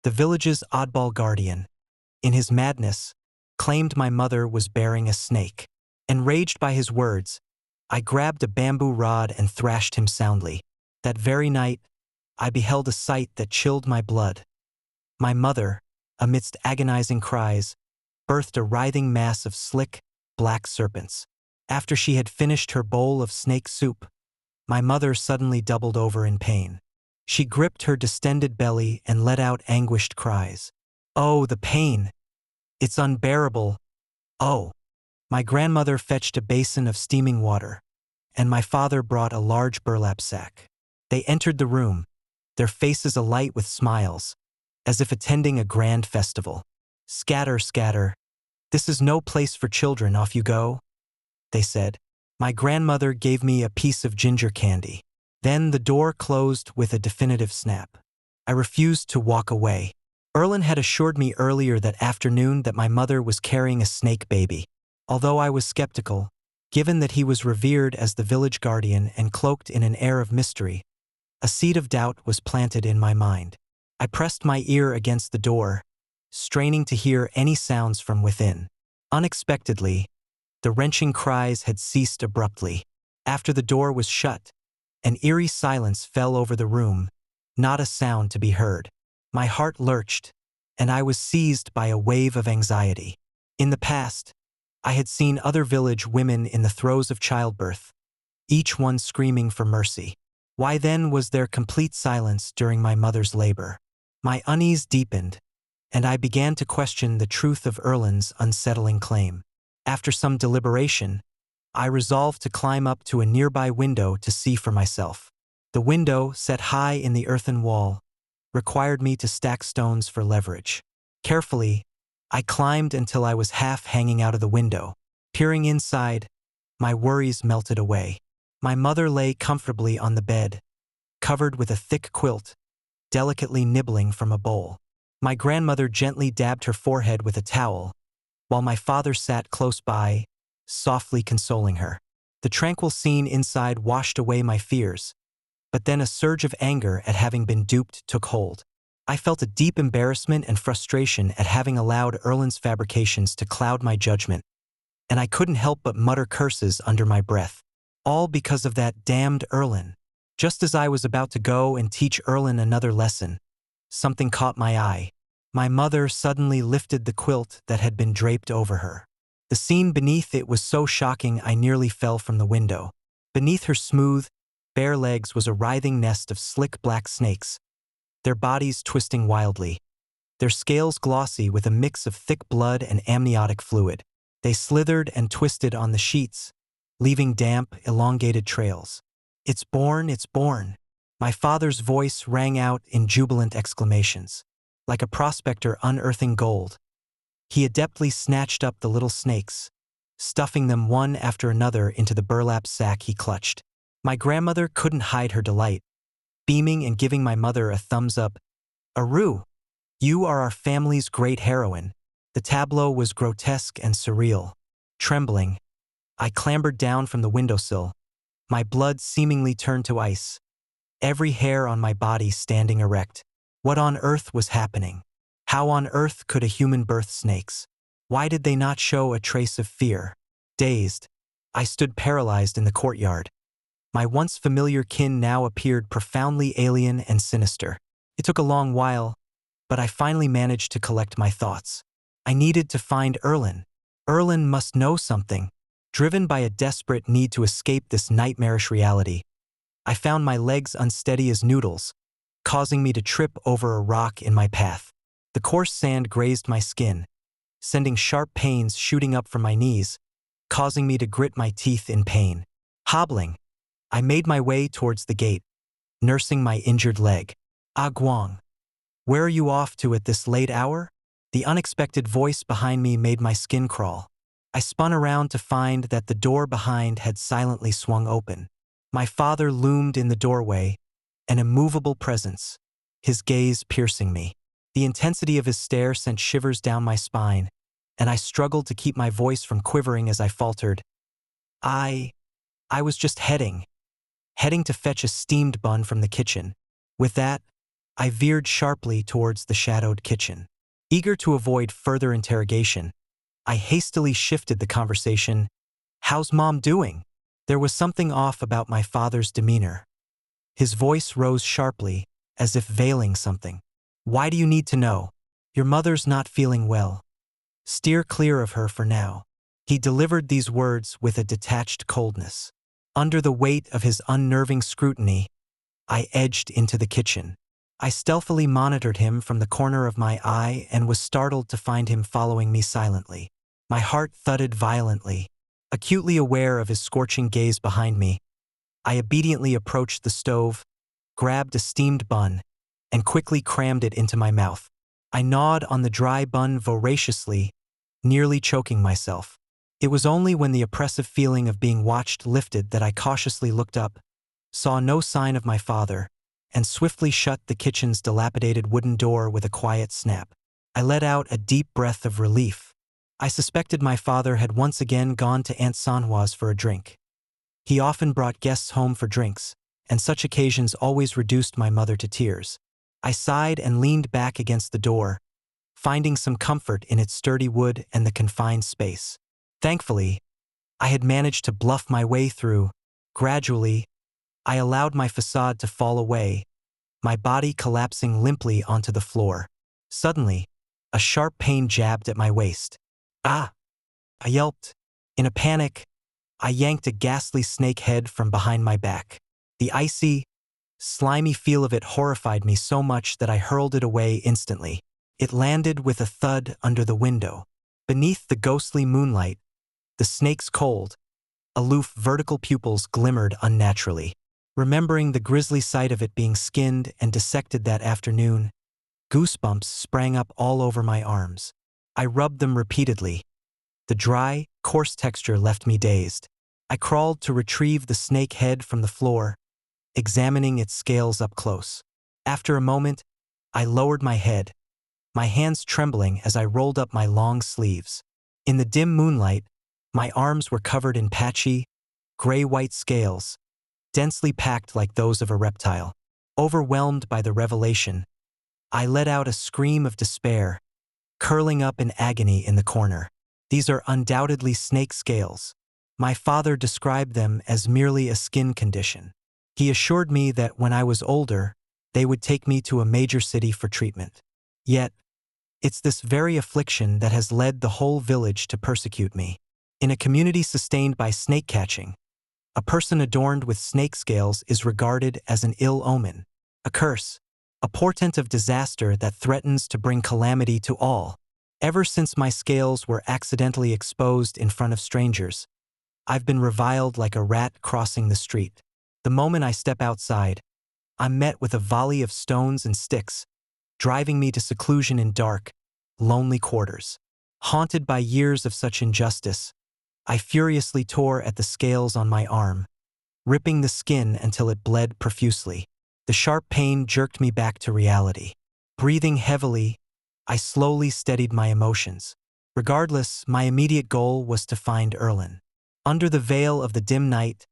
the village's oddball guardian, in his madness, claimed my mother was bearing a snake. Enraged by his words, I grabbed a bamboo rod and thrashed him soundly. That very night, I beheld a sight that chilled my blood. My mother, amidst agonizing cries, birthed a writhing mass of slick, black serpents. After she had finished her bowl of snake soup, my mother suddenly doubled over in pain. She gripped her distended belly and let out anguished cries. Oh, the pain! It's unbearable! Oh! My grandmother fetched a basin of steaming water, and my father brought a large burlap sack. They entered the room, their faces alight with smiles, as if attending a grand festival. Scatter, scatter. This is no place for children, off you go, they said. My grandmother gave me a piece of ginger candy. Then the door closed with a definitive snap. I refused to walk away. Erlen had assured me earlier that afternoon that my mother was carrying a snake baby. Although I was skeptical, given that he was revered as the village guardian and cloaked in an air of mystery, a seed of doubt was planted in my mind. I pressed my ear against the door, straining to hear any sounds from within. Unexpectedly, the wrenching cries had ceased abruptly. After the door was shut, an eerie silence fell over the room, not a sound to be heard. My heart lurched, and I was seized by a wave of anxiety. In the past, I had seen other village women in the throes of childbirth, each one screaming for mercy. Why then was there complete silence during my mother's labor? My unease deepened, and I began to question the truth of Erlen's unsettling claim. After some deliberation, I resolved to climb up to a nearby window to see for myself. The window, set high in the earthen wall, required me to stack stones for leverage. Carefully, I climbed until I was half hanging out of the window. Peering inside, my worries melted away. My mother lay comfortably on the bed, covered with a thick quilt, delicately nibbling from a bowl. My grandmother gently dabbed her forehead with a towel, while my father sat close by, softly consoling her. The tranquil scene inside washed away my fears, but then a surge of anger at having been duped took hold. I felt a deep embarrassment and frustration at having allowed Erlen's fabrications to cloud my judgment, and I couldn't help but mutter curses under my breath. All because of that damned Erlen. Just as I was about to go and teach Erlen another lesson, something caught my eye. My mother suddenly lifted the quilt that had been draped over her. The scene beneath it was so shocking I nearly fell from the window. Beneath her smooth, bare legs was a writhing nest of slick black snakes, their bodies twisting wildly, their scales glossy with a mix of thick blood and amniotic fluid. They slithered and twisted on the sheets, leaving damp, elongated trails. It's born, it's born. My father's voice rang out in jubilant exclamations. Like a prospector unearthing gold, he adeptly snatched up the little snakes, stuffing them one after another into the burlap sack he clutched. My grandmother couldn't hide her delight, beaming and giving my mother a thumbs up. Aru, you are our family's great heroine. The tableau was grotesque and surreal. Trembling, I clambered down from the windowsill, my blood seemingly turned to ice, every hair on my body standing erect. What on earth was happening? How on earth could a human birth snakes? Why did they not show a trace of fear? Dazed, I stood paralyzed in the courtyard. My once familiar kin now appeared profoundly alien and sinister. It took a long while, but I finally managed to collect my thoughts. I needed to find Erlen. Erlen must know something. Driven by a desperate need to escape this nightmarish reality, I found my legs unsteady as noodles, causing me to trip over a rock in my path. The coarse sand grazed my skin, sending sharp pains shooting up from my knees, causing me to grit my teeth in pain. Hobbling, I made my way towards the gate, nursing my injured leg. Ah Guang, where are you off to at this late hour? The unexpected voice behind me made my skin crawl. I spun around to find that the door behind had silently swung open. My father loomed in the doorway, an immovable presence, his gaze piercing me. The intensity of his stare sent shivers down my spine, and I struggled to keep my voice from quivering as I faltered. I was just heading to fetch a steamed bun from the kitchen. With that, I veered sharply towards the shadowed kitchen. Eager to avoid further interrogation, I hastily shifted the conversation. "How's Mom doing?" There was something off about my father's demeanor. His voice rose sharply, as if veiling something. "Why do you need to know? Your mother's not feeling well. Steer clear of her for now." He delivered these words with a detached coldness. Under the weight of his unnerving scrutiny, I edged into the kitchen. I stealthily monitored him from the corner of my eye and was startled to find him following me silently. My heart thudded violently. Acutely aware of his scorching gaze behind me, I obediently approached the stove, grabbed a steamed bun, and quickly crammed it into my mouth. I gnawed on the dry bun voraciously, nearly choking myself. It was only when the oppressive feeling of being watched lifted that I cautiously looked up, saw no sign of my father, and swiftly shut the kitchen's dilapidated wooden door with a quiet snap. I let out a deep breath of relief. I suspected my father had once again gone to Aunt Sanhua's for a drink. He often brought guests home for drinks, and such occasions always reduced my mother to tears. I sighed and leaned back against the door, finding some comfort in its sturdy wood and the confined space. Thankfully, I had managed to bluff my way through. Gradually, I allowed my facade to fall away, my body collapsing limply onto the floor. Suddenly, a sharp pain jabbed at my waist. "Ah!" I yelped. In a panic, I yanked a ghastly snake head from behind my back. The icy, slimy feel of it horrified me so much that I hurled it away instantly. It landed with a thud under the window. Beneath the ghostly moonlight, the snake's cold, aloof vertical pupils glimmered unnaturally. Remembering the grisly sight of it being skinned and dissected that afternoon, goosebumps sprang up all over my arms. I rubbed them repeatedly. The dry, coarse texture left me dazed. I crawled to retrieve the snake head from the floor, examining its scales up close. After a moment, I lowered my head, my hands trembling as I rolled up my long sleeves. In the dim moonlight, my arms were covered in patchy, gray-white scales, densely packed like those of a reptile. Overwhelmed by the revelation, I let out a scream of despair, curling up in agony in the corner. "These are undoubtedly snake scales." My father described them as merely a skin condition. He assured me that when I was older, they would take me to a major city for treatment. Yet, it's this very affliction that has led the whole village to persecute me. In a community sustained by snake catching, a person adorned with snake scales is regarded as an ill omen, a curse, a portent of disaster that threatens to bring calamity to all. Ever since my scales were accidentally exposed in front of strangers, I've been reviled like a rat crossing the street. The moment I step outside, I'm met with a volley of stones and sticks, driving me to seclusion in dark, lonely quarters. Haunted by years of such injustice, I furiously tore at the scales on my arm, ripping the skin until it bled profusely. The sharp pain jerked me back to reality. Breathing heavily, I slowly steadied my emotions. Regardless, my immediate goal was to find Erlen. Under the veil of the dim night,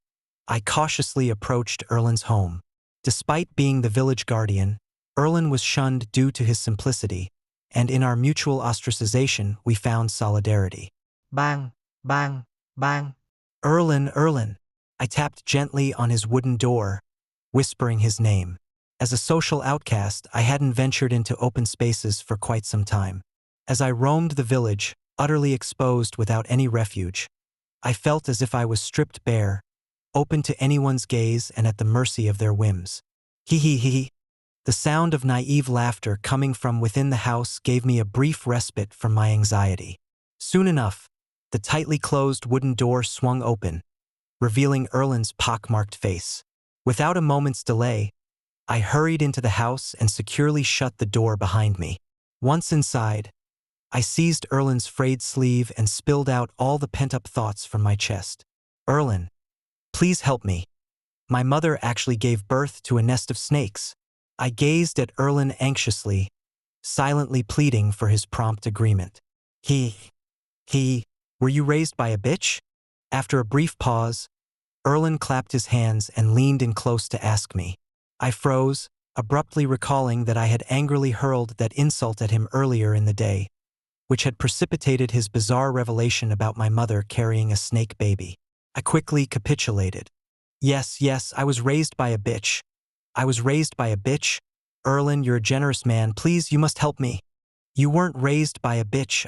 I cautiously approached Erlen's home. Despite being the village guardian, Erlen was shunned due to his simplicity, and in our mutual ostracization we found solidarity. Bang, bang, bang. "Erlen, Erlen." I tapped gently on his wooden door, whispering his name. As a social outcast, I hadn't ventured into open spaces for quite some time. As I roamed the village, utterly exposed without any refuge, I felt as if I was stripped bare, open to anyone's gaze and at the mercy of their whims. Hee hee hee. The sound of naive laughter coming from within the house gave me a brief respite from my anxiety. Soon enough, the tightly closed wooden door swung open, revealing Erlen's pockmarked face. Without a moment's delay, I hurried into the house and securely shut the door behind me. Once inside, I seized Erlen's frayed sleeve and spilled out all the pent-up thoughts from my chest. "Erlen, please help me. My mother actually gave birth to a nest of snakes." I gazed at Erlen anxiously, silently pleading for his prompt agreement. Were you raised by a bitch?" After a brief pause, Erlen clapped his hands and leaned in close to ask me. I froze, abruptly recalling that I had angrily hurled that insult at him earlier in the day, which had precipitated his bizarre revelation about my mother carrying a snake baby. I quickly capitulated. Yes, I was raised by a bitch. I was raised by a bitch. Erlen, you're a generous man. Please, you must help me. You weren't raised by a bitch,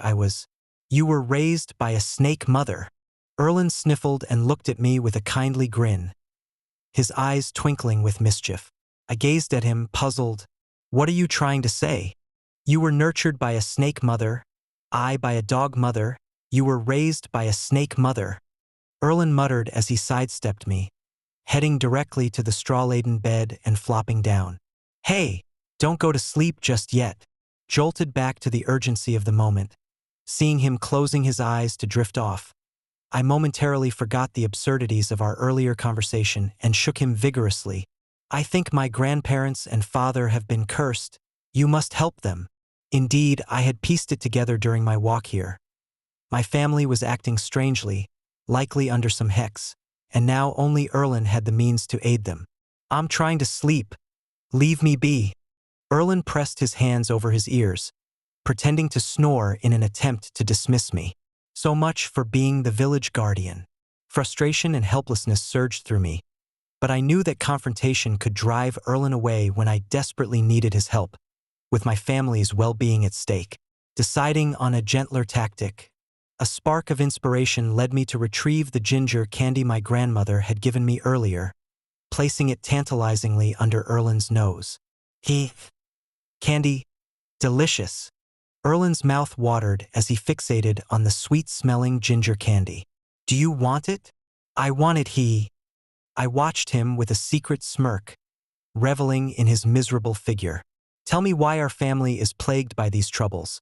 You were raised by a snake mother. Erlen sniffled and looked at me with a kindly grin, his eyes twinkling with mischief. I gazed at him, puzzled. What are you trying to say? You were nurtured by a snake mother, I by a dog mother. You were raised by a snake mother. Erlen muttered as he sidestepped me, heading directly to the straw-laden bed and flopping down. Hey, don't go to sleep just yet. Jolted back to the urgency of the moment, seeing him closing his eyes to drift off. I momentarily forgot the absurdities of our earlier conversation and shook him vigorously. I think my grandparents and father have been cursed. You must help them. Indeed, I had pieced it together during my walk here. My family was acting strangely, likely under some hex, and now only Erlen had the means to aid them. I'm trying to sleep. Leave me be. Erlen pressed his hands over his ears, pretending to snore in an attempt to dismiss me. So much for being the village guardian. Frustration and helplessness surged through me, but I knew that confrontation could drive Erlen away when I desperately needed his help, with my family's well-being at stake. Deciding on a gentler tactic, a spark of inspiration led me to retrieve the ginger candy my grandmother had given me earlier, placing it tantalizingly under Erlen's nose. Candy, delicious. Erlen's mouth watered as he fixated on the sweet-smelling ginger candy. Do you want it? I want it, I watched him with a secret smirk, reveling in his miserable figure. Tell me why our family is plagued by these troubles,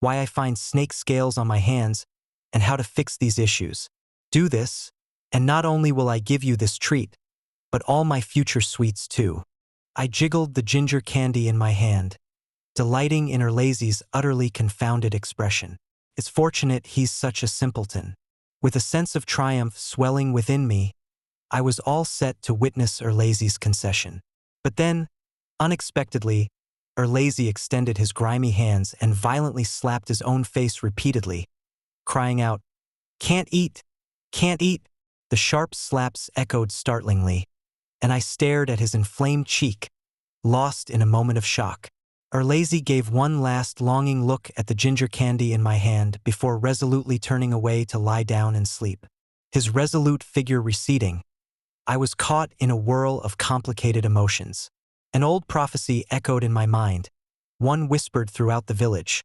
why I find snake scales on my hands, and how to fix these issues. Do this, and not only will I give you this treat, but all my future sweets too. I jiggled the ginger candy in my hand, delighting in Erlazy's utterly confounded expression. It's fortunate he's such a simpleton. With a sense of triumph swelling within me, I was all set to witness Erlazy's concession. But then, unexpectedly, Erlazy extended his grimy hands and violently slapped his own face repeatedly, crying out, "Can't eat! Can't eat!" The sharp slaps echoed startlingly, and I stared at his inflamed cheek, lost in a moment of shock. Erlazy gave one last longing look at the ginger candy in my hand before resolutely turning away to lie down and sleep. His resolute figure receding, I was caught in a whirl of complicated emotions. An old prophecy echoed in my mind, one whispered throughout the village.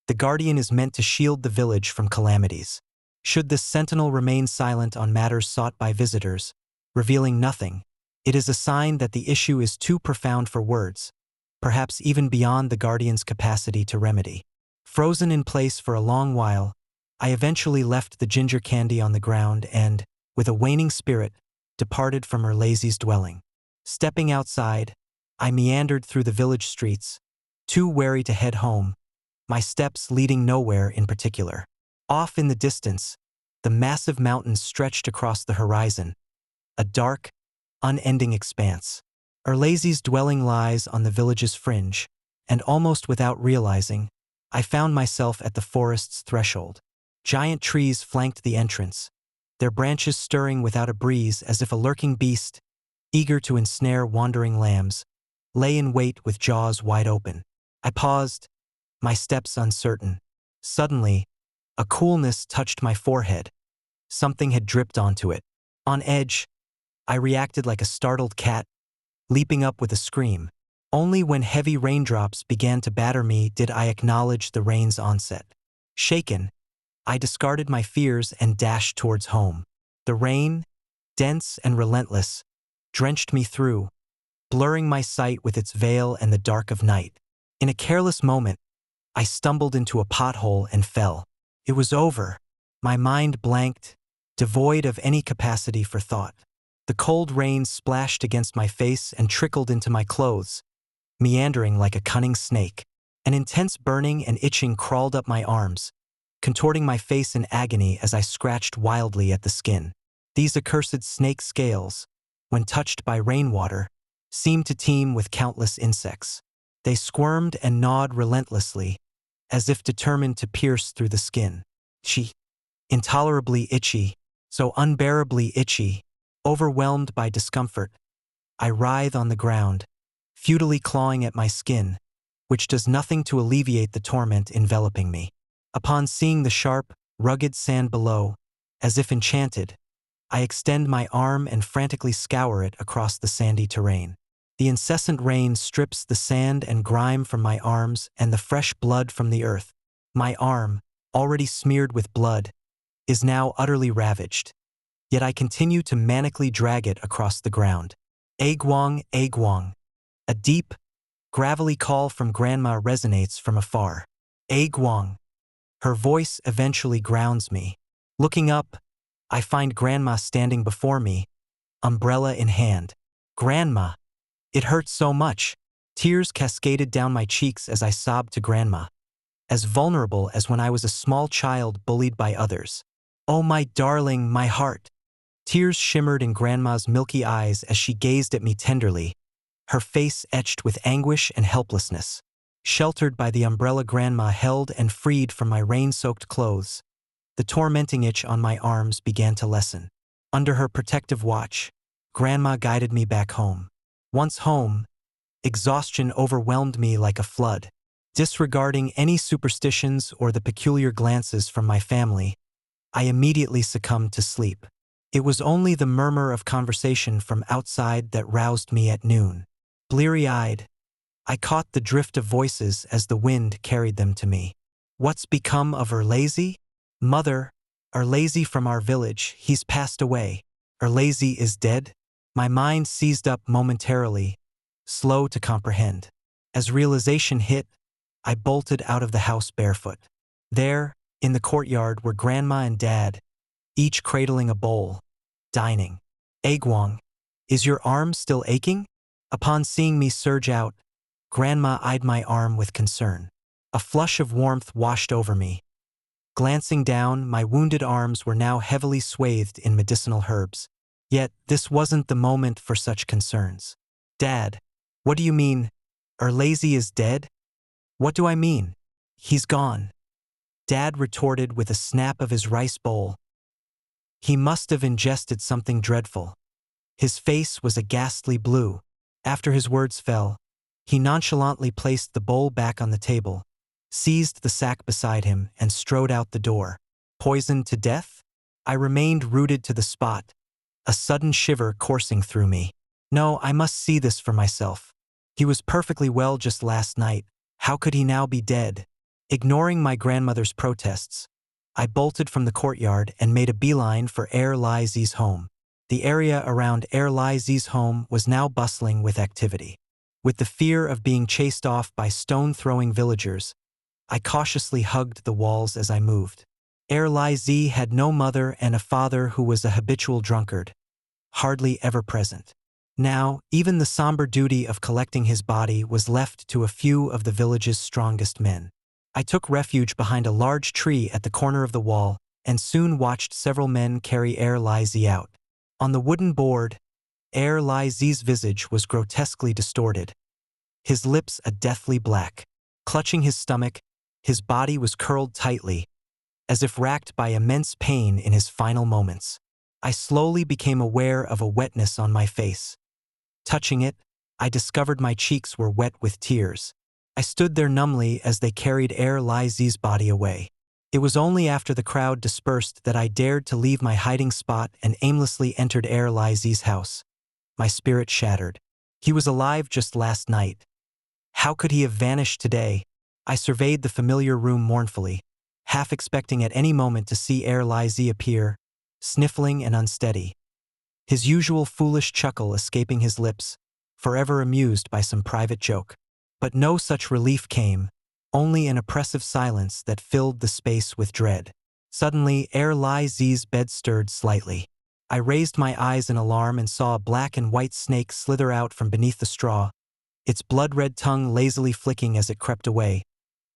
The guardian is meant to shield the village from calamities. Should this sentinel remain silent on matters sought by visitors, revealing nothing, it is a sign that the issue is too profound for words, perhaps even beyond the guardian's capacity to remedy. Frozen in place for a long while, I eventually left the ginger candy on the ground and, with a waning spirit, departed from Erlazy's dwelling. Stepping outside, I meandered through the village streets, too wary to head home, my steps leading nowhere in particular. Off in the distance, the massive mountains stretched across the horizon, a dark, unending expanse. Erlazy's dwelling lies on the village's fringe, and almost without realizing, I found myself at the forest's threshold. Giant trees flanked the entrance, their branches stirring without a breeze as if a lurking beast, eager to ensnare wandering lambs, lay in wait with jaws wide open. I paused, my steps uncertain. Suddenly, a coolness touched my forehead. Something had dripped onto it. On edge, I reacted like a startled cat, leaping up with a scream. Only when heavy raindrops began to batter me did I acknowledge the rain's onset. Shaken, I discarded my fears and dashed towards home. The rain, dense and relentless, drenched me through, blurring my sight with its veil and the dark of night. In a careless moment, I stumbled into a pothole and fell. It was over. My mind blanked, devoid of any capacity for thought. The cold rain splashed against my face and trickled into my clothes, meandering like a cunning snake. An intense burning and itching crawled up my arms, contorting my face in agony as I scratched wildly at the skin. These accursed snake scales, when touched by rainwater, seemed to teem with countless insects. They squirmed and gnawed relentlessly, as if determined to pierce through the skin. She, intolerably itchy, so unbearably itchy, overwhelmed by discomfort, I writhe on the ground, futilely clawing at my skin, which does nothing to alleviate the torment enveloping me. Upon seeing the sharp, rugged sand below, as if enchanted, I extend my arm and frantically scour it across the sandy terrain. The incessant rain strips the sand and grime from my arms and the fresh blood from the earth. My arm, already smeared with blood, is now utterly ravaged. Yet I continue to manically drag it across the ground. Aguang, Aguang. A deep, gravelly call from Grandma resonates from afar. Aguang. Her voice eventually grounds me. Looking up, I find Grandma standing before me, umbrella in hand. Grandma. It hurt so much. Tears cascaded down my cheeks as I sobbed to Grandma. As vulnerable as when I was a small child bullied by others. Oh, my darling, my heart. Tears shimmered in Grandma's milky eyes as she gazed at me tenderly, her face etched with anguish and helplessness. Sheltered by the umbrella Grandma held and freed from my rain-soaked clothes, the tormenting itch on my arms began to lessen. Under her protective watch, Grandma guided me back home. Once home, exhaustion overwhelmed me like a flood. Disregarding any superstitions or the peculiar glances from my family, I immediately succumbed to sleep. It was only the murmur of conversation from outside that roused me at noon. Bleary-eyed, I caught the drift of voices as the wind carried them to me. What's become of Erlazy? Mother, Erlazy from our village, he's passed away. Erlazy is dead? My mind seized up momentarily, slow to comprehend. As realization hit, I bolted out of the house barefoot. There, in the courtyard, were Grandma and Dad, each cradling a bowl, dining. Aguang, is your arm still aching? Upon seeing me surge out, Grandma eyed my arm with concern. A flush of warmth washed over me. Glancing down, my wounded arms were now heavily swathed in medicinal herbs. Yet, this wasn't the moment for such concerns. Dad, what do you mean? Erlazy is dead? What do I mean? He's gone. Dad retorted with a snap of his rice bowl. He must have ingested something dreadful. His face was a ghastly blue. After his words fell, he nonchalantly placed the bowl back on the table, seized the sack beside him, and strode out the door. Poisoned to death? I remained rooted to the spot, a sudden shiver coursing through me. No, I must see this for myself. He was perfectly well just last night. How could he now be dead? Ignoring my grandmother's protests, I bolted from the courtyard and made a beeline for Erlazy's home. The area around Erlazy's home was now bustling with activity. With the fear of being chased off by stone-throwing villagers, I cautiously hugged the walls as I moved. Erlazy had no mother and a father who was a habitual drunkard, hardly ever present. Now, even the somber duty of collecting his body was left to a few of the village's strongest men. I took refuge behind a large tree at the corner of the wall and soon watched several men carry Erlazy out. On the wooden board, Erlazy's visage was grotesquely distorted, his lips a deathly black. Clutching his stomach, his body was curled tightly, as if racked by immense pain in his final moments. I slowly became aware of a wetness on my face. Touching it, I discovered my cheeks were wet with tears. I stood there numbly as they carried Erlazy's body away. It was only after the crowd dispersed that I dared to leave my hiding spot and aimlessly entered Erlazy's house. My spirit shattered. He was alive just last night. How could he have vanished today? I surveyed the familiar room mournfully, half expecting at any moment to see Erlazy appear, sniffling and unsteady, his usual foolish chuckle escaping his lips, forever amused by some private joke. But no such relief came, only an oppressive silence that filled the space with dread. Suddenly, Erlazy's bed stirred slightly. I raised my eyes in alarm and saw a black and white snake slither out from beneath the straw, its blood-red tongue lazily flicking as it crept away,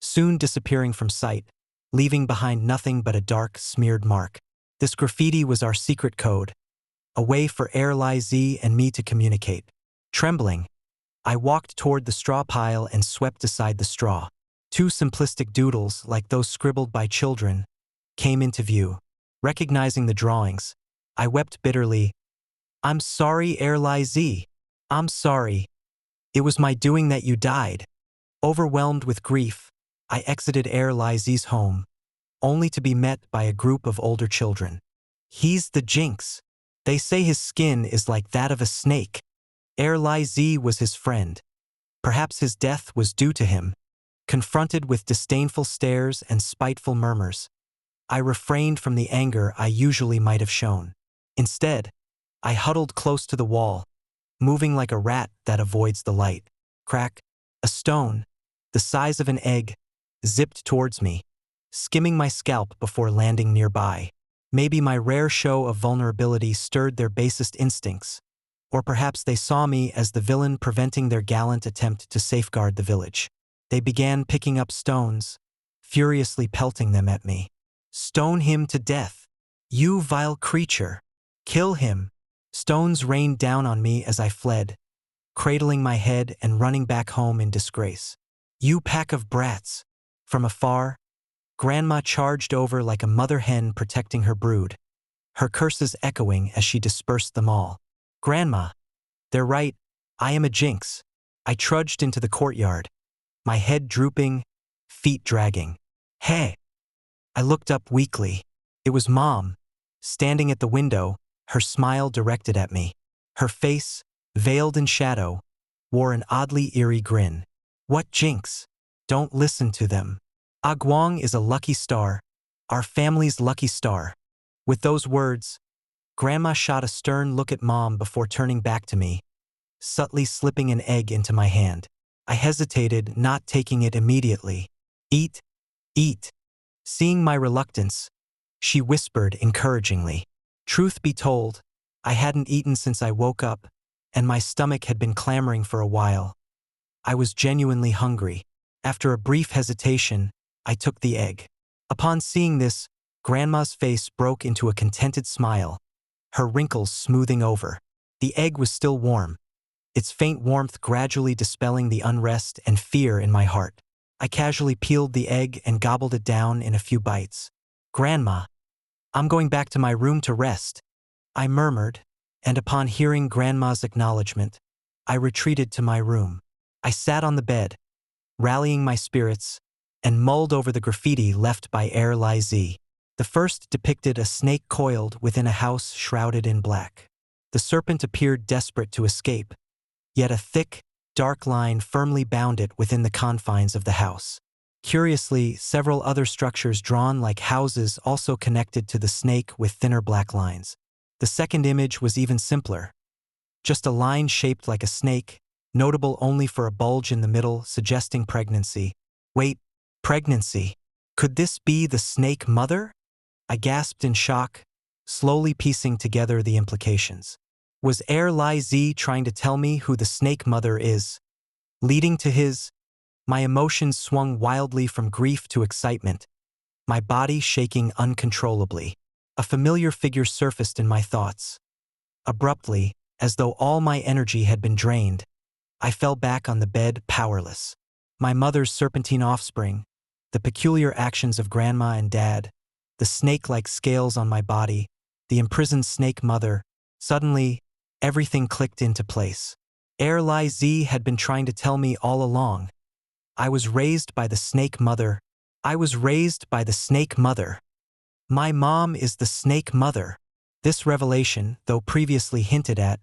soon disappearing from sight, leaving behind nothing but a dark, smeared mark. This graffiti was our secret code, a way for Erlazy and me to communicate. Trembling, I walked toward the straw pile and swept aside the straw. Two simplistic doodles, like those scribbled by children, came into view. Recognizing the drawings, I wept bitterly. I'm sorry, Erlizy. I'm sorry. It was my doing that you died. Overwhelmed with grief, I exited Erlizy's home, only to be met by a group of older children. He's the Jinx. They say his skin is like that of a snake. Erlizy was his friend. Perhaps his death was due to him. Confronted with disdainful stares and spiteful murmurs, I refrained from the anger I usually might have shown. Instead, I huddled close to the wall, moving like a rat that avoids the light. Crack, a stone, the size of an egg, zipped towards me, skimming my scalp before landing nearby. Maybe my rare show of vulnerability stirred their basest instincts, or perhaps they saw me as the villain preventing their gallant attempt to safeguard the village. They began picking up stones, furiously pelting them at me. Stone him to death. You vile creature. Kill him. Stones rained down on me as I fled, cradling my head and running back home in disgrace. You pack of brats. From afar, Grandma charged over like a mother hen protecting her brood, her curses echoing as she dispersed them all. Grandma, they're right, I am a Jinx. I trudged into the courtyard, my head drooping, feet dragging. Hey! I looked up weakly. It was Mom, standing at the window, her smile directed at me. Her face, veiled in shadow, wore an oddly eerie grin. What Jinx? Don't listen to them. Agwong is a lucky star, our family's lucky star. With those words, Grandma shot a stern look at Mom before turning back to me, subtly slipping an egg into my hand. I hesitated, not taking it immediately. Eat, eat. Seeing my reluctance, she whispered encouragingly. Truth be told, I hadn't eaten since I woke up, and my stomach had been clamoring for a while. I was genuinely hungry. After a brief hesitation, I took the egg. Upon seeing this, Grandma's face broke into a contented smile, her wrinkles smoothing over. The egg was still warm, its faint warmth gradually dispelling the unrest and fear in my heart. I casually peeled the egg and gobbled it down in a few bites. Grandma, I'm going back to my room to rest, I murmured, and upon hearing Grandma's acknowledgement, I retreated to my room. I sat on the bed, rallying my spirits, and mulled over the graffiti left by Erlizy. The first depicted a snake coiled within a house shrouded in black. The serpent appeared desperate to escape, yet a thick, dark line firmly bound it within the confines of the house. Curiously, several other structures drawn like houses also connected to the snake with thinner black lines. The second image was even simpler. Just a line shaped like a snake, notable only for a bulge in the middle suggesting pregnancy. Wait, pregnancy? Could this be the snake mother? I gasped in shock, slowly piecing together the implications. Was Erlizy trying to tell me who the snake mother is? Leading to his... My emotions swung wildly from grief to excitement, my body shaking uncontrollably. A familiar figure surfaced in my thoughts. Abruptly, as though all my energy had been drained, I fell back on the bed powerless. My mother's serpentine offspring, the peculiar actions of Grandma and Dad, the snake-like scales on my body, the imprisoned snake mother. Suddenly, everything clicked into place. Erlizy had been trying to tell me all along. I was raised by the snake mother. I was raised by the snake mother. My mom is the snake mother. This revelation, though previously hinted at,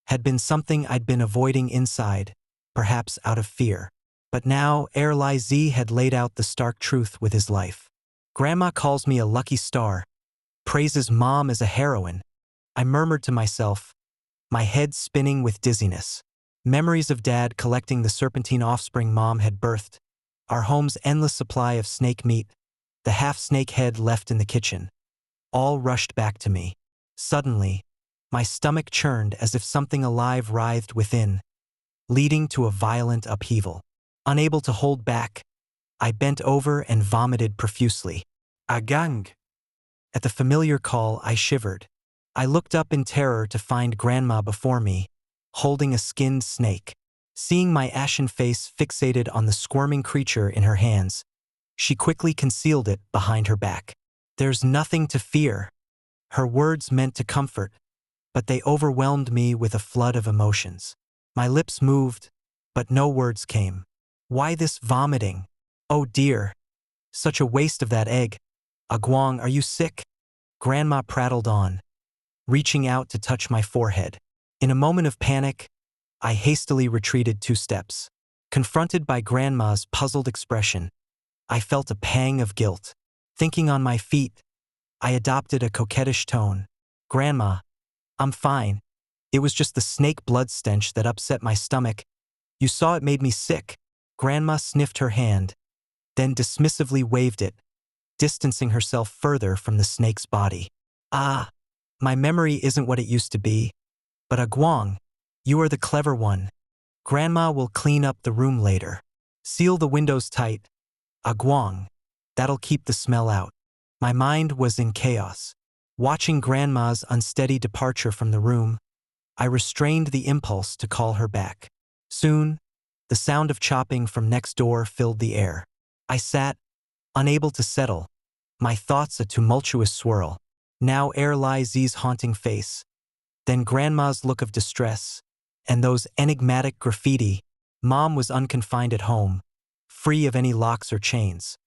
had been something I'd been avoiding inside, perhaps out of fear. But now Erlizy had laid out the stark truth with his life. Grandma calls me a lucky star, praises Mom as a heroine. I murmured to myself, my head spinning with dizziness. Memories of Dad collecting the serpentine offspring Mom had birthed, our home's endless supply of snake meat, the half-snake head left in the kitchen, all rushed back to me. Suddenly, my stomach churned as if something alive writhed within, leading to a violent upheaval. Unable to hold back, I bent over and vomited profusely. Agang! At the familiar call, I shivered. I looked up in terror to find Grandma before me, holding a skinned snake. Seeing my ashen face fixated on the squirming creature in her hands, she quickly concealed it behind her back. "There's nothing to fear." Her words meant to comfort, but they overwhelmed me with a flood of emotions. My lips moved, but no words came. Why this vomiting? Oh dear. Such a waste of that egg. Aguang, are you sick? Grandma prattled on, reaching out to touch my forehead. In a moment of panic, I hastily retreated 2 steps. Confronted by Grandma's puzzled expression, I felt a pang of guilt. Thinking on my feet, I adopted a coquettish tone. "Grandma, I'm fine. It was just the snake blood stench that upset my stomach. You saw it made me sick." Grandma sniffed her hand, then dismissively waved it, distancing herself further from the snake's body. "Ah, my memory isn't what it used to be. But Aguang, you are the clever one. Grandma will clean up the room later. Seal the windows tight. Aguang, that'll keep the smell out." My mind was in chaos. Watching Grandma's unsteady departure from the room, I restrained the impulse to call her back. Soon, the sound of chopping from next door filled the air. I sat, unable to settle, my thoughts a tumultuous swirl. Now Lai Zi's haunting face, then Grandma's look of distress, and those enigmatic graffiti. Mom was unconfined at home, free of any locks or chains.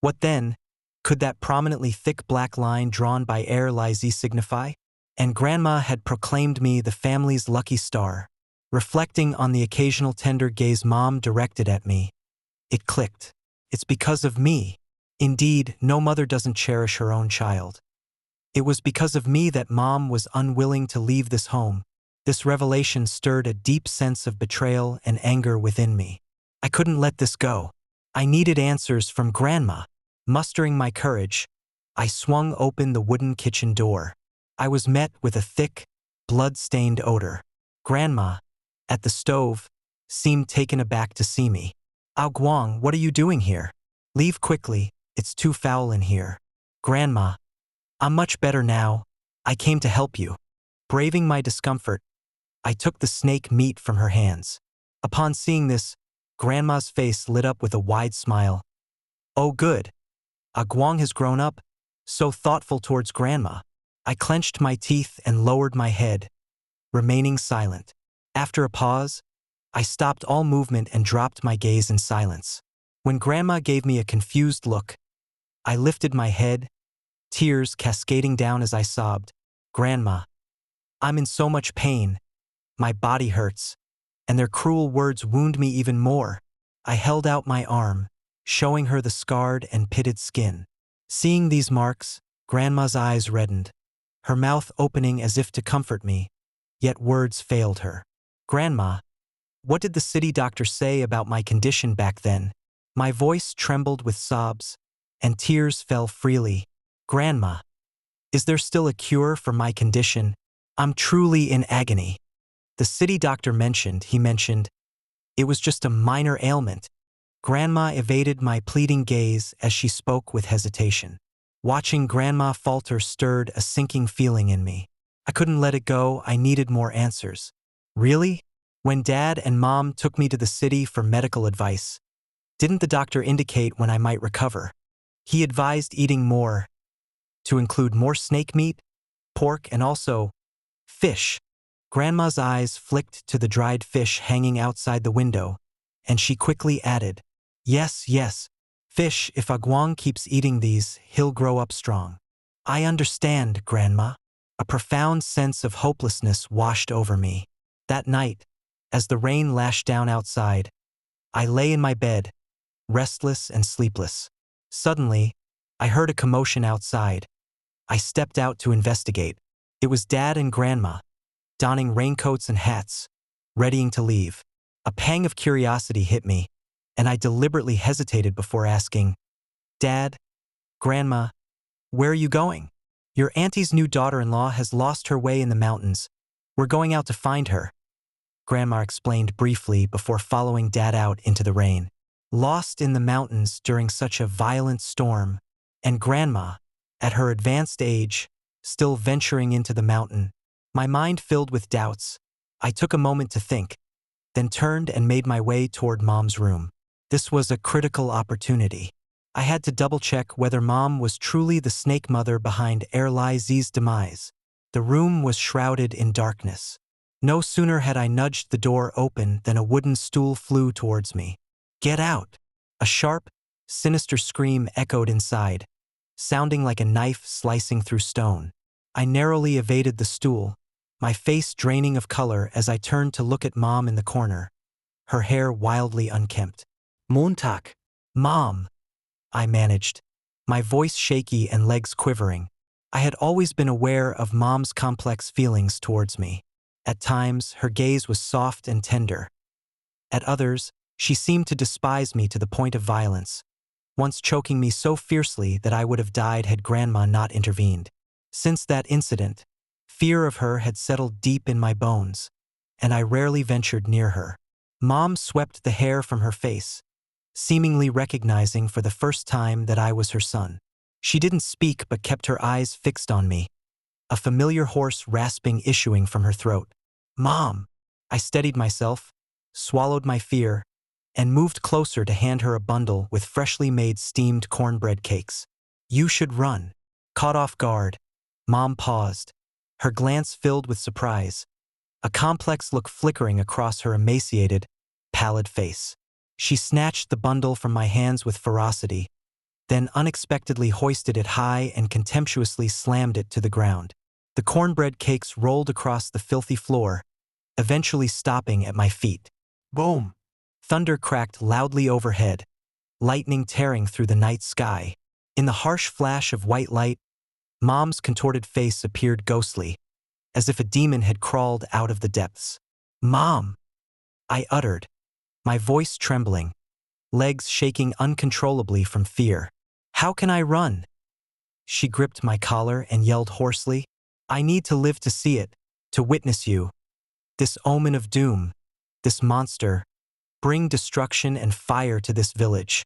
What then? Could that prominently thick black line drawn by Lai Z signify? And Grandma had proclaimed me the family's lucky star. Reflecting on the occasional tender gaze Mom directed at me, it clicked. It's because of me. Indeed, no mother doesn't cherish her own child. It was because of me that Mom was unwilling to leave this home. This revelation stirred a deep sense of betrayal and anger within me. I couldn't let this go. I needed answers from Grandma. Mustering my courage, I swung open the wooden kitchen door. I was met with a thick, blood-stained odor. Grandma, at the stove, seemed taken aback to see me. "Aguang, what are you doing here? Leave quickly, it's too foul in here." "Grandma, I'm much better now. I came to help you." Braving my discomfort, I took the snake meat from her hands. Upon seeing this, Grandma's face lit up with a wide smile. "Oh good. Aguang has grown up, so thoughtful towards Grandma." I clenched my teeth and lowered my head, remaining silent. After a pause, I stopped all movement and dropped my gaze in silence. When Grandma gave me a confused look, I lifted my head, tears cascading down as I sobbed. "Grandma, I'm in so much pain. My body hurts, and their cruel words wound me even more." I held out my arm, showing her the scarred and pitted skin. Seeing these marks, Grandma's eyes reddened, her mouth opening as if to comfort me, yet words failed her. "Grandma, what did the city doctor say about my condition back then?" My voice trembled with sobs, and tears fell freely. "Grandma, is there still a cure for my condition? I'm truly in agony." The city doctor mentioned, it was just a minor ailment. Grandma evaded my pleading gaze as she spoke with hesitation. Watching Grandma falter stirred a sinking feeling in me. I couldn't let it go, I needed more answers. "Really? When Dad and Mom took me to the city for medical advice, didn't the doctor indicate when I might recover? He advised eating more, to include more snake meat, pork, and also fish." Grandma's eyes flicked to the dried fish hanging outside the window, and she quickly added, Yes, fish. If Aguang keeps eating these, he'll grow up strong." "I understand, Grandma." A profound sense of hopelessness washed over me. That night, as the rain lashed down outside, I lay in my bed, restless and sleepless. Suddenly, I heard a commotion outside. I stepped out to investigate. It was Dad and Grandma, donning raincoats and hats, readying to leave. A pang of curiosity hit me, and I deliberately hesitated before asking, "Dad, Grandma, where are you going?" "Your auntie's new daughter-in-law has lost her way in the mountains. We're going out to find her," Grandma explained briefly before following Dad out into the rain. Lost in the mountains during such a violent storm, and Grandma, at her advanced age, still venturing into the mountain. My mind filled with doubts. I took a moment to think. then turned and made my way toward Mom's room. This was a critical opportunity. I had to double-check whether Mom was truly the snake mother behind Erlai's demise. The room was shrouded in darkness. No sooner had I nudged the door open than a wooden stool flew towards me. "Get out!" A sharp, sinister scream echoed inside, sounding like a knife slicing through stone. I narrowly evaded the stool, my face draining of color as I turned to look at Mom in the corner, her hair wildly unkempt. "Montag." "Mom," I managed, my voice shaky and legs quivering. I had always been aware of Mom's complex feelings towards me. At times, her gaze was soft and tender. At others, she seemed to despise me to the point of violence, once choking me so fiercely that I would have died had Grandma not intervened. Since that incident, fear of her had settled deep in my bones, and I rarely ventured near her. Mom swept the hair from her face, seemingly recognizing for the first time that I was her son. She didn't speak but kept her eyes fixed on me, a familiar hoarse rasping issuing from her throat. "Mom!" I steadied myself, swallowed my fear, and moved closer to hand her a bundle with freshly made steamed cornbread cakes. "You should run." Caught off guard, Mom paused, her glance filled with surprise, a complex look flickering across her emaciated, pallid face. She snatched the bundle from my hands with ferocity, then unexpectedly hoisted it high and contemptuously slammed it to the ground. The cornbread cakes rolled across the filthy floor, eventually stopping at my feet. Boom! Thunder cracked loudly overhead, lightning tearing through the night sky. In the harsh flash of white light, Mom's contorted face appeared ghostly, as if a demon had crawled out of the depths. "Mom!" I uttered, my voice trembling, legs shaking uncontrollably from fear. "How can I run?" She gripped my collar and yelled hoarsely, "I need to live to see it, to witness you. This omen of doom, this monster, bring destruction and fire to this village.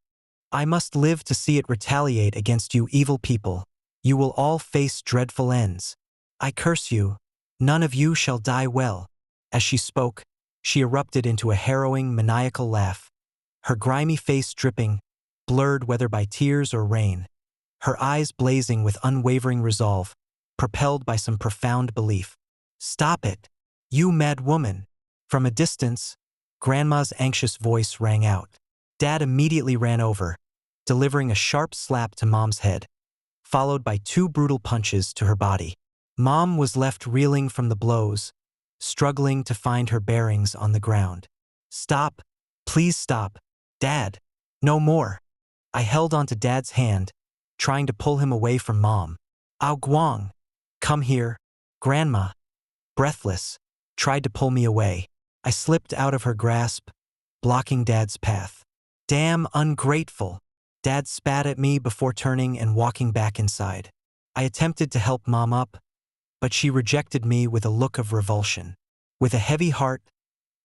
I must live to see it retaliate against you evil people. You will all face dreadful ends. I curse you, none of you shall die well." As she spoke, she erupted into a harrowing, maniacal laugh, her grimy face dripping, blurred whether by tears or rain, her eyes blazing with unwavering resolve, propelled by some profound belief. "Stop it, you mad woman!" From a distance, Grandma's anxious voice rang out. Dad immediately ran over, delivering a sharp slap to Mom's head, followed by 2 brutal punches to her body. Mom was left reeling from the blows, struggling to find her bearings on the ground. "Stop, please stop, Dad, no more." I held onto Dad's hand, trying to pull him away from Mom. "Ao Guang, come here." Grandma, breathless, tried to pull me away. I slipped out of her grasp, blocking Dad's path. "Damn ungrateful." Dad spat at me before turning and walking back inside. I attempted to help Mom up, but she rejected me with a look of revulsion. With a heavy heart,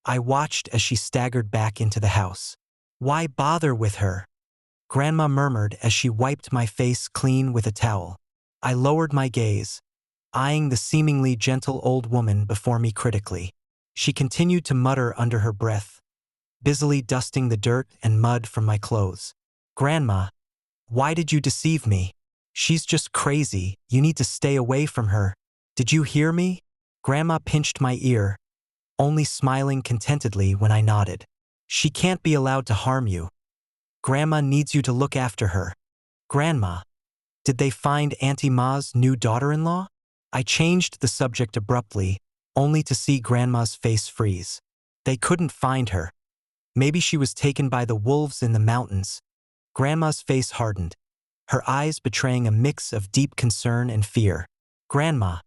I watched as she staggered back into the house. "Why bother with her?" Grandma murmured as she wiped my face clean with a towel. I lowered my gaze, eyeing the seemingly gentle old woman before me critically. She continued to mutter under her breath, busily dusting the dirt and mud from my clothes. "Grandma, why did you deceive me? She's just crazy, you need to stay away from her. Did you hear me?" Grandma pinched my ear, only smiling contentedly when I nodded. "She can't be allowed to harm you. Grandma needs you to look after her." "Grandma, did they find Auntie Ma's new daughter-in-law?" I changed the subject abruptly, only to see Grandma's face freeze. "They couldn't find her. Maybe she was taken by the wolves in the mountains." Grandma's face hardened, her eyes betraying a mix of deep concern and fear. "Grandma,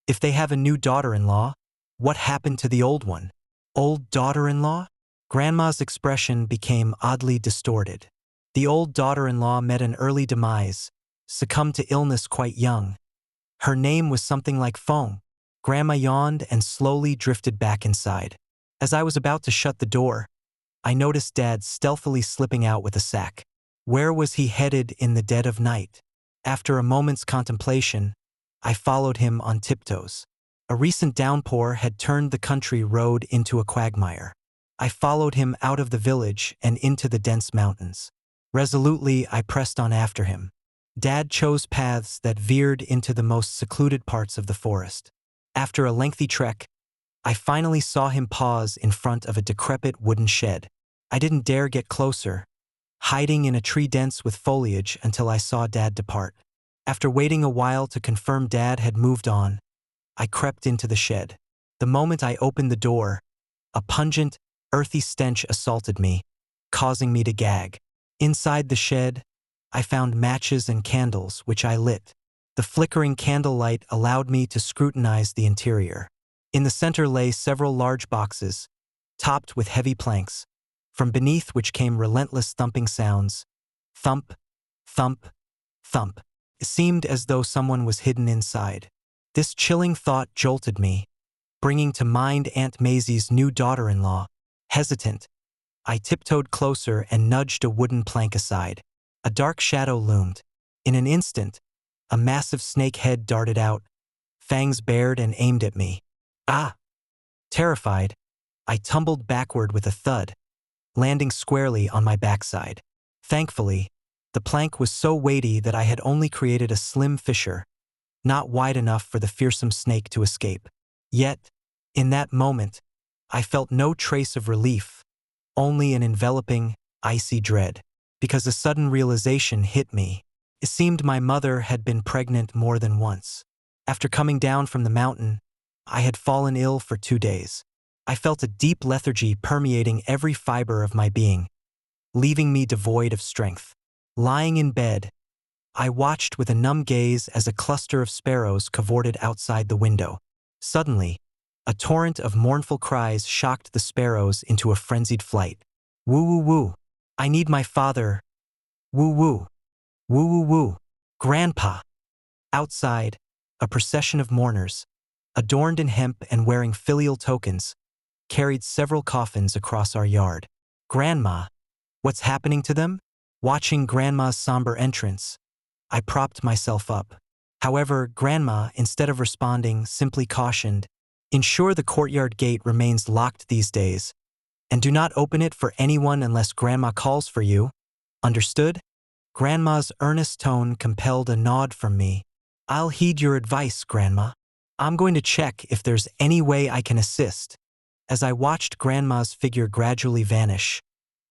if they have a new daughter-in-law, what happened to the old one?" "Old daughter-in-law?" Grandma's expression became oddly distorted. "The old daughter-in-law met an early demise, succumbed to illness quite young. Her name was something like Fong." Grandma yawned and slowly drifted back inside. As I was about to shut the door, I noticed Dad stealthily slipping out with a sack. Where was he headed in the dead of night? After a moment's contemplation, I followed him on tiptoes. A recent downpour had turned the country road into a quagmire. I followed him out of the village and into the dense mountains. Resolutely, I pressed on after him. Dad chose paths that veered into the most secluded parts of the forest. After a lengthy trek, I finally saw him pause in front of a decrepit wooden shed. I didn't dare get closer, hiding in a tree dense with foliage until I saw Dad depart. After waiting a while to confirm Dad had moved on, I crept into the shed. The moment I opened the door, a pungent, earthy stench assaulted me, causing me to gag. Inside the shed, I found matches and candles, which I lit. The flickering candlelight allowed me to scrutinize the interior. In the center lay several large boxes, topped with heavy planks, from beneath which came relentless thumping sounds. Thump, thump, thump. It seemed as though someone was hidden inside. This chilling thought jolted me, bringing to mind Aunt Maisie's new daughter-in-law. Hesitant, I tiptoed closer and nudged a wooden plank aside. A dark shadow loomed. In an instant, a massive snake head darted out, fangs bared and aimed at me. Ah! Terrified, I tumbled backward with a thud, landing squarely on my backside. Thankfully, the plank was so weighty that I had only created a slim fissure, not wide enough for the fearsome snake to escape. Yet, in that moment, I felt no trace of relief, only an enveloping, icy dread, because a sudden realization hit me. It seemed my mother had been pregnant more than once. After coming down from the mountain, I had fallen ill for 2 days. I felt a deep lethargy permeating every fiber of my being, leaving me devoid of strength. Lying in bed, I watched with a numb gaze as a cluster of sparrows cavorted outside the window. Suddenly, a torrent of mournful cries shocked the sparrows into a frenzied flight. Woo woo woo. I need my father. Woo woo. Woo woo woo. Grandpa. Outside, a procession of mourners, adorned in hemp and wearing filial tokens, carried several coffins across our yard. Grandma. What's happening to them? Watching Grandma's somber entrance, I propped myself up. However, Grandma, instead of responding, simply cautioned, "Ensure the courtyard gate remains locked these days, and do not open it for anyone unless Grandma calls for you. Understood?" Grandma's earnest tone compelled a nod from me. "I'll heed your advice, Grandma. I'm going to check if there's any way I can assist." As I watched Grandma's figure gradually vanish,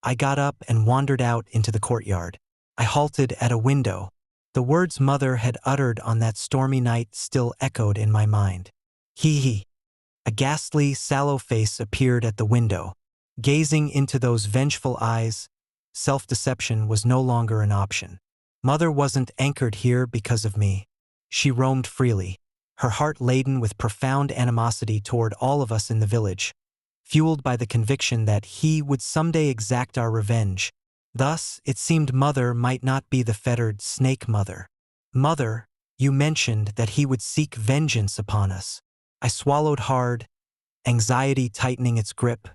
I got up and wandered out into the courtyard. I halted at a window. The words Mother had uttered on that stormy night still echoed in my mind. Hee hee. A ghastly, sallow face appeared at the window. Gazing into those vengeful eyes, self-deception was no longer an option. Mother wasn't anchored here because of me. She roamed freely, her heart laden with profound animosity toward all of us in the village, fueled by the conviction that he would someday exact our revenge. Thus, it seemed Mother might not be the fettered snake mother. "Mother, you mentioned that he would seek vengeance upon us." I swallowed hard, anxiety tightening its grip.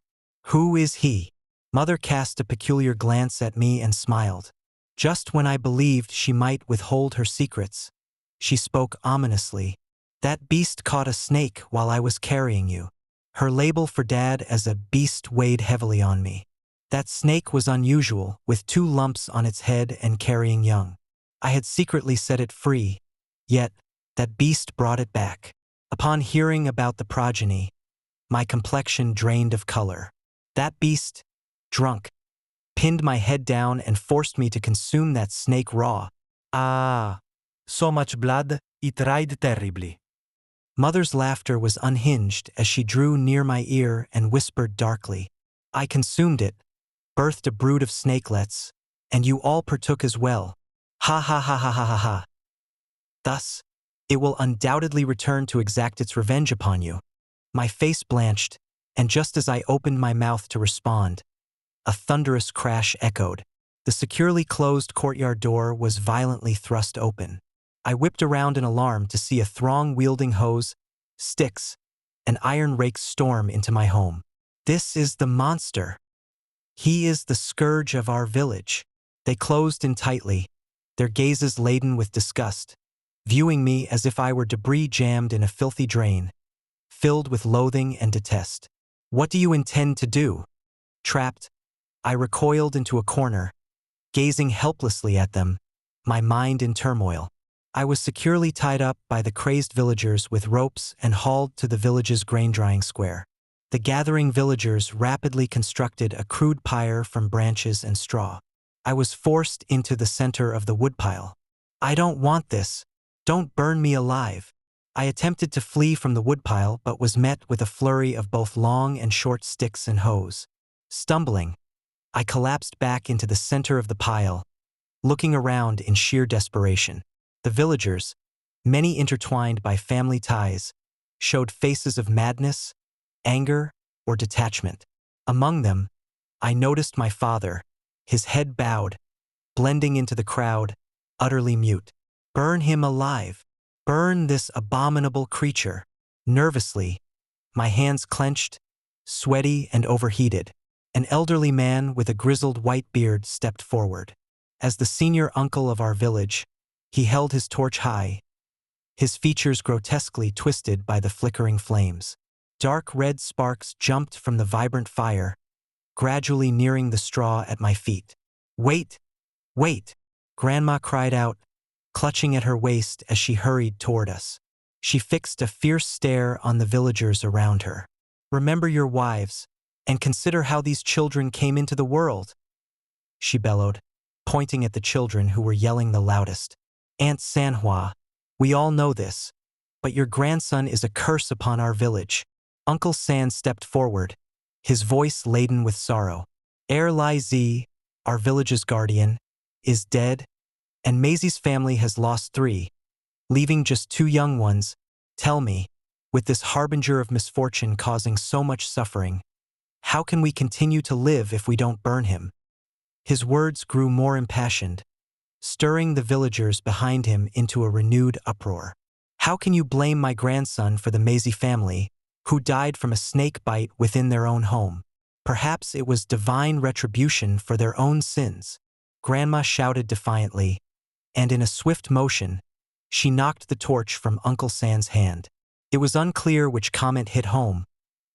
"Who is he?" Mother cast a peculiar glance at me and smiled. Just when I believed she might withhold her secrets, she spoke ominously. "That beast caught a snake while I was carrying you." Her label for Dad as a beast weighed heavily on me. That snake was unusual, with 2 lumps on its head and carrying young. I had secretly set it free, yet that beast brought it back. Upon hearing about the progeny, my complexion drained of color. That beast, drunk, pinned my head down and forced me to consume that snake raw. Ah, so much blood, it tried terribly. Mother's laughter was unhinged as she drew near my ear and whispered darkly, "I consumed it, birthed a brood of snakelets, and you all partook as well. Ha ha ha ha ha ha ha. Thus, it will undoubtedly return to exact its revenge upon you." My face blanched, and just as I opened my mouth to respond, a thunderous crash echoed. The securely closed courtyard door was violently thrust open. I whipped around in alarm to see a throng wielding hoes, sticks, and iron rakes storm into my home. "This is the monster. He is the scourge of our village." They closed in tightly, their gazes laden with disgust, viewing me as if I were debris jammed in a filthy drain, filled with loathing and detest. "What do you intend to do?" Trapped, I recoiled into a corner, gazing helplessly at them, my mind in turmoil. I was securely tied up by the crazed villagers with ropes and hauled to the village's grain-drying square. The gathering villagers rapidly constructed a crude pyre from branches and straw. I was forced into the center of the woodpile. "I don't want this. Don't burn me alive." I attempted to flee from the woodpile but was met with a flurry of both long and short sticks and hoes. Stumbling, I collapsed back into the center of the pile, looking around in sheer desperation. The villagers, many intertwined by family ties, showed faces of madness, anger, or detachment. Among them, I noticed my father, his head bowed, blending into the crowd, utterly mute. "Burn him alive! Burn this abominable creature!" Nervously, my hands clenched, sweaty and overheated. An elderly man with a grizzled white beard stepped forward. As the senior uncle of our village, he held his torch high, his features grotesquely twisted by the flickering flames. Dark red sparks jumped from the vibrant fire, gradually nearing the straw at my feet. "Wait! Wait!" Grandma cried out, clutching at her waist as she hurried toward us. She fixed a fierce stare on the villagers around her. "Remember your wives, and consider how these children came into the world," she bellowed, pointing at the children who were yelling the loudest. "Aunt Sanhua, we all know this, but your grandson is a curse upon our village." Uncle San stepped forward, his voice laden with sorrow. "Er Lai Zi, our village's guardian, is dead, and Maisie's family has lost 3, leaving just 2 young ones. Tell me, with this harbinger of misfortune causing so much suffering, how can we continue to live if we don't burn him?" His words grew more impassioned, stirring the villagers behind him into a renewed uproar. "How can you blame my grandson for the Maisie family, who died from a snake bite within their own home? Perhaps it was divine retribution for their own sins." Grandma shouted defiantly, and in a swift motion, she knocked the torch from Uncle San's hand. It was unclear which comment hit home,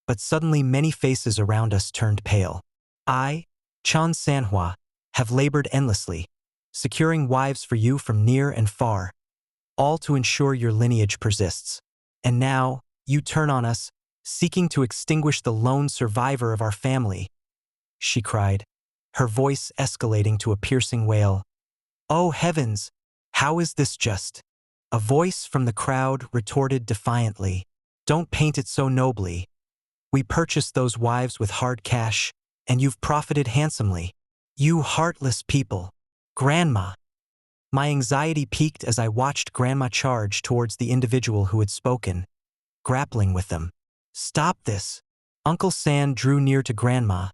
but suddenly many faces around us turned pale. "I, Chan Sanhua, have labored endlessly, securing wives for you from near and far, all to ensure your lineage persists. And now, you turn on us, seeking to extinguish the lone survivor of our family," she cried, her voice escalating to a piercing wail. "Oh heavens, how is this just?" A voice from the crowd retorted defiantly, "Don't paint it so nobly. We purchased those wives with hard cash, and you've profited handsomely. You heartless people." "Grandma!" My anxiety peaked as I watched Grandma charge towards the individual who had spoken, grappling with them. "Stop this!" Uncle San drew near to Grandma,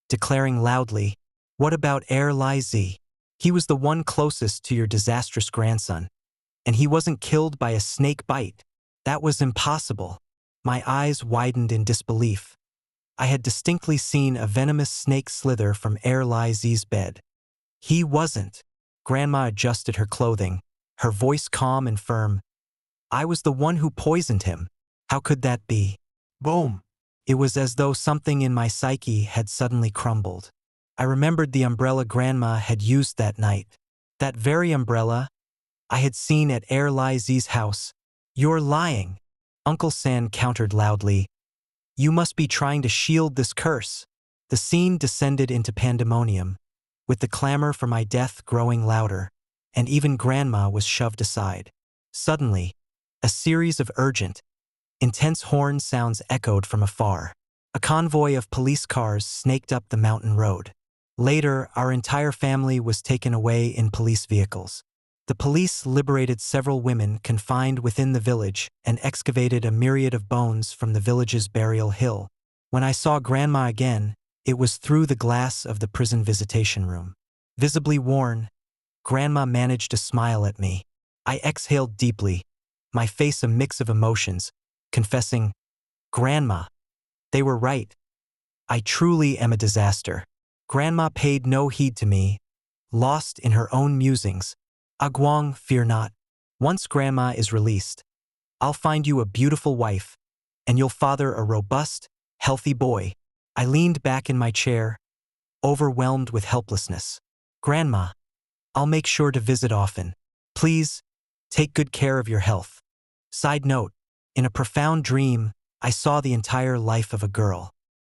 declaring loudly, "What about Er Lai Zi? He was the one closest to your disastrous grandson, and he wasn't killed by a snake bite. That was impossible." My eyes widened in disbelief. I had distinctly seen a venomous snake slither from Er Lai Zi's bed. "He wasn't." Grandma adjusted her clothing, her voice calm and firm. "I was the one who poisoned him. How could that be?" Boom! It was as though something in my psyche had suddenly crumbled. I remembered the umbrella Grandma had used that night. That very umbrella I had seen at Er Lai Zi's house. "You're lying," Uncle San countered loudly. "You must be trying to shield this curse." The scene descended into pandemonium, with the clamor for my death growing louder, and even Grandma was shoved aside. Suddenly, a series of urgent, intense horn sounds echoed from afar. A convoy of police cars snaked up the mountain road. Later, our entire family was taken away in police vehicles. The police liberated several women confined within the village and excavated a myriad of bones from the village's burial hill. When I saw Grandma again, it was through the glass of the prison visitation room. Visibly worn, Grandma managed to smile at me. I exhaled deeply, my face a mix of emotions, confessing, "Grandma, they were right. I truly am a disaster." Grandma paid no heed to me, lost in her own musings. "Agwang, fear not. Once Grandma is released, I'll find you a beautiful wife, and you'll father a robust, healthy boy." I leaned back in my chair, overwhelmed with helplessness. Grandma, I'll make sure to visit often. Please, take good care of your health. Side note, in a profound dream, I saw the entire life of a girl.